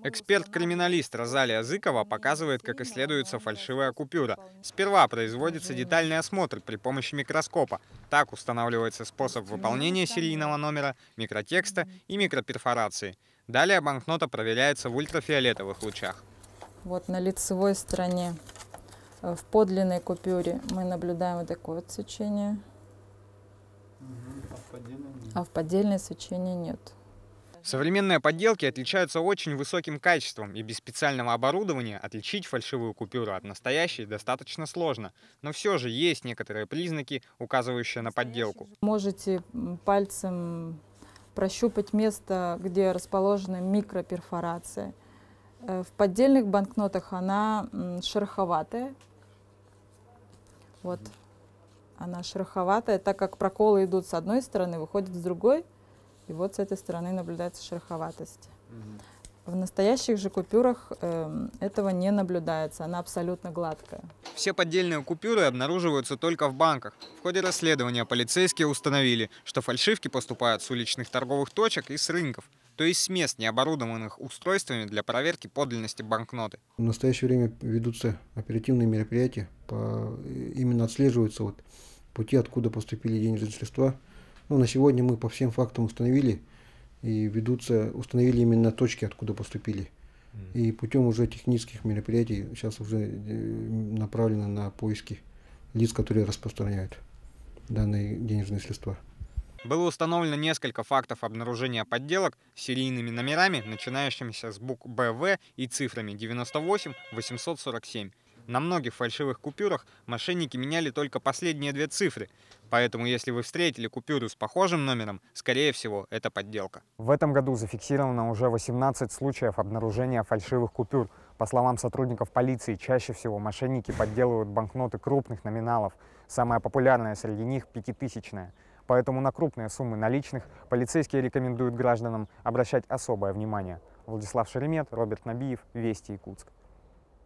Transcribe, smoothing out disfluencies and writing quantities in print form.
Эксперт-криминалист Розалия Зыкова показывает, как исследуется фальшивая купюра. Сперва производится детальный осмотр при помощи микроскопа. Так устанавливается способ выполнения серийного номера, микротекста и микроперфорации. Далее банкнота проверяется в ультрафиолетовых лучах. Вот на лицевой стороне в подлинной купюре мы наблюдаем вот такое вот свечение, а в поддельной свечения нет. Современные подделки отличаются очень высоким качеством, и без специального оборудования отличить фальшивую купюру от настоящей достаточно сложно. Но все же есть некоторые признаки, указывающие на подделку. Можете пальцем прощупать место, где расположены микроперфорации. В поддельных банкнотах она шероховатая. Вот она шероховатая, так как проколы идут с одной стороны, выходят с другой. И вот с этой стороны наблюдается шероховатость. В настоящих же купюрах этого не наблюдается, она абсолютно гладкая. Все поддельные купюры обнаруживаются только в банках. В ходе расследования полицейские установили, что фальшивки поступают с уличных торговых точек и с рынков, то есть с мест, не оборудованных устройствами для проверки подлинности банкноты. В настоящее время ведутся оперативные мероприятия, именно отслеживаются пути, откуда поступили денежные средства. Ну, на сегодня мы по всем фактам установили установили именно точки, откуда поступили. И путем уже технических мероприятий сейчас уже направлено на поиски лиц, которые распространяют данные денежные средства. Было установлено несколько фактов обнаружения подделок с серийными номерами, начинающимися с букв БВ и цифрами 98 847. На многих фальшивых купюрах мошенники меняли только последние две цифры. Поэтому, если вы встретили купюру с похожим номером, скорее всего, это подделка. В этом году зафиксировано уже 18 случаев обнаружения фальшивых купюр. По словам сотрудников полиции, чаще всего мошенники подделывают банкноты крупных номиналов. Самая популярная среди них – пятитысячная. Поэтому на крупные суммы наличных полицейские рекомендуют гражданам обращать особое внимание. Владислав Шеремет, Роберт Набиев, Вести Якутск.